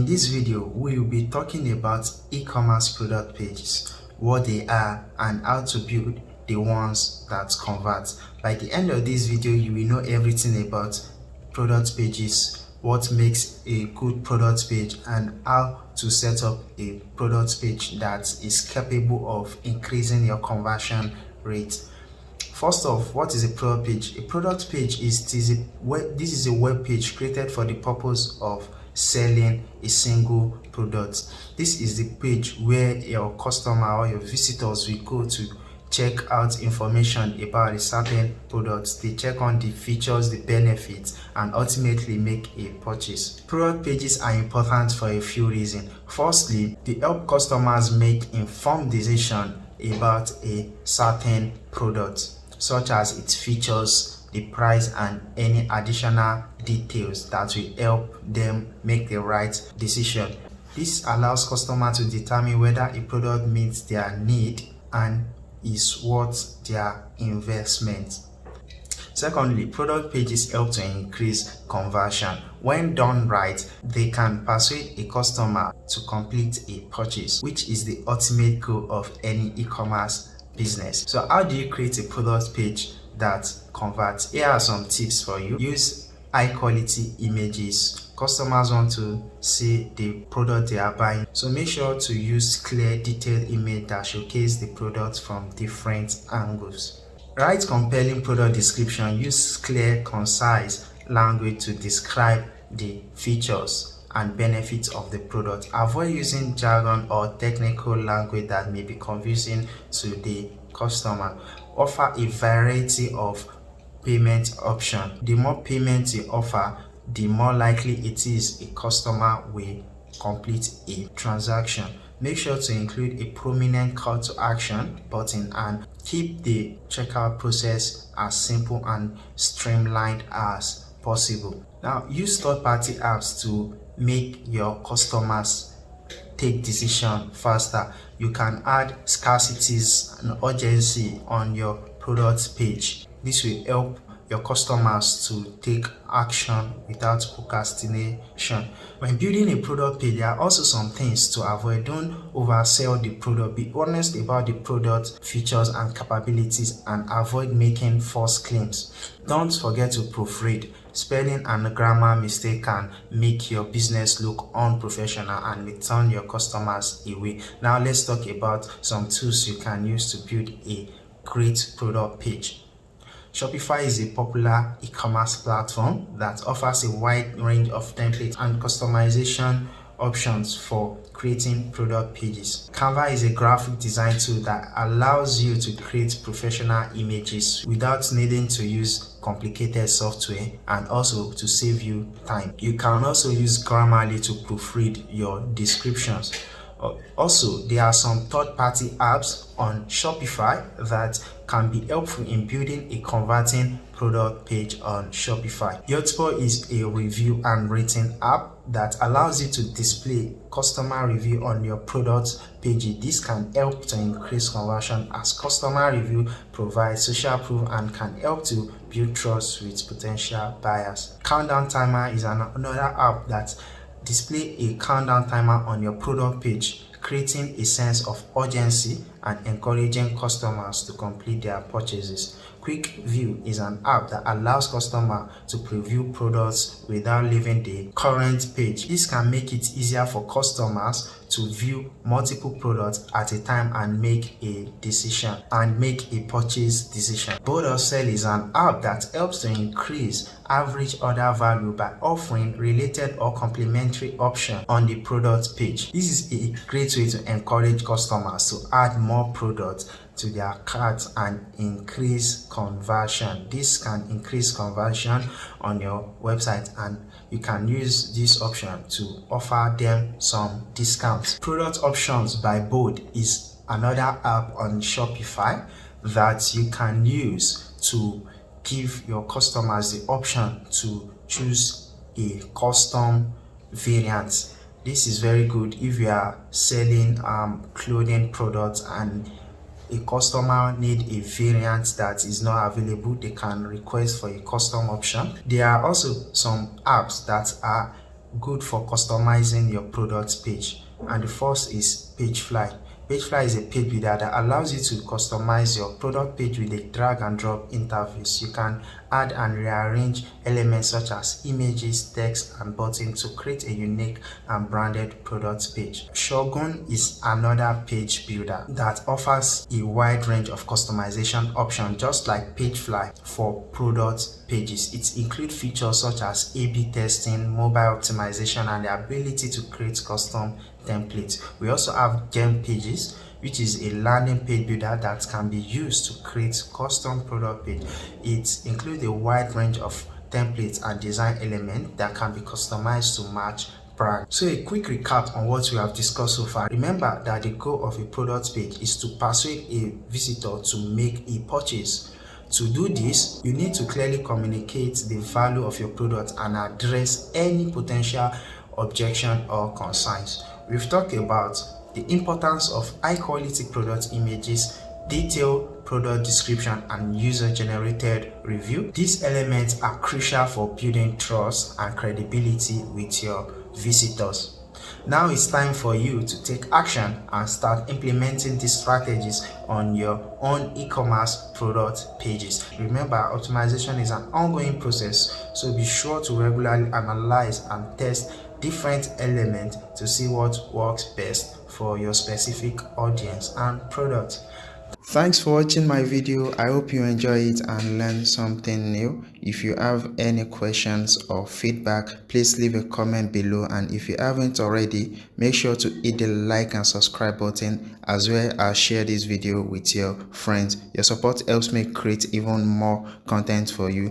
this video, we will be talking about e-commerce product pages, what they are, and how to build the ones that convert. By the end of this video, you will know everything about product pages, what makes a good product page, and how to set up a product page that is capable of increasing your conversion rate. First off, what is a product page? A product page is a web page created for the purpose of selling a single product. This is the page where your customer or your visitors will go to check out information about a certain product. They check on the features, the benefits, and ultimately make a purchase. Product pages are important for a few reasons. Firstly, they help customers make informed decisions about a certain product, such as its features, the price, and any additional details that will help them make the right decision. This allows customers to determine whether a product meets their need and is worth their investment. Secondly, product pages help to increase conversion. When done right, they can persuade a customer to complete a purchase, which is the ultimate goal of any e-commerce business. So how do you create a product page that converts? Here are some tips for you. Use high quality images. Customers want to see the product they are buying, so make sure to use clear, detailed image that showcase the product from different angles. Write compelling product description. Use clear, concise language to describe the features and benefits of the product. Avoid using jargon or technical language that may be confusing to the customer. Offer a variety of payment options. The more payments you offer, the more likely it is a customer will complete a transaction. Make sure to include a prominent call to action button and keep the checkout process as simple and streamlined as possible. Now, use third-party apps to make your customers take decision faster. You can add scarcities and urgency on your product page. This will help your customers to take action without procrastination. When building a product page, there are also some things to avoid. Don't oversell the product. Be honest about the product features and capabilities and avoid making false claims. Don't forget to proofread. Spelling and grammar mistake can make your business look unprofessional and will turn your customers away. Now let's talk about some tools you can use to build a great product page. Shopify is a popular e-commerce platform that offers a wide range of templates and customization options for creating product pages. Canva is a graphic design tool that allows you to create professional images without needing to use complicated software and also to save you time. You can also use Grammarly to proofread your descriptions. Also, there are some third-party apps on Shopify that can be helpful in building a converting product page on Shopify. Yotpo is a review and rating app that allows you to display customer review on your product page. This can help to increase conversion as customer review provides social proof and can help to build trust with potential buyers. Countdown Timer is another app that display a countdown timer on your product page, creating a sense of urgency and encouraging customers to complete their purchases. Quick View is an app that allows customers to preview products without leaving the current page. This can make it easier for customers to view multiple products at a time and make a decision and make a purchase decision. Bold or Sell is an app that helps to increase average order value by offering related or complementary options on the product page. This is a great way to encourage customers to add more products to their carts and increase conversion. This can increase conversion on your website, and you can use this option to offer them some discounts. Product Options by Bold is another app on Shopify that you can use to give your customers the option to choose a custom variant. This is very good if you are selling clothing products and a customer need a variant that is not available. They can request for a custom option. There are also some apps that are good for customizing your product page. And the first is Pagefly. Pagefly is a page builder that allows you to customize your product page with a drag and drop interface. You can add and rearrange elements such as images, text, and buttons to create a unique and branded product page. Shogun is another page builder that offers a wide range of customization options, just like Pagefly for product pages. It includes features such as A/B testing, mobile optimization, and the ability to create custom templates. We also have Gem Pages, which is a landing page builder that can be used to create custom product page. It includes a wide range of templates and design elements that can be customized to match brand. So a quick recap on what we have discussed so far. Remember that the goal of a product page is to persuade a visitor to make a purchase. To do this, you need to clearly communicate the value of your product and address any potential objection or concerns. We've talked about the importance of high quality product images, detailed product description, and user-generated review. These elements are crucial for building trust and credibility with your visitors. Now it's time for you to take action and start implementing these strategies on your own e-commerce product pages. Remember, optimization is an ongoing process, so be sure to regularly analyze and test different elements to see what works best for your specific audience and product. Thanks for watching my video. I hope you enjoy it and learn something new. If you have any questions or feedback, please leave a comment below, and if you haven't already, make sure to hit the like and subscribe button, as well as share this video with your friends. Your support helps me create even more content for you.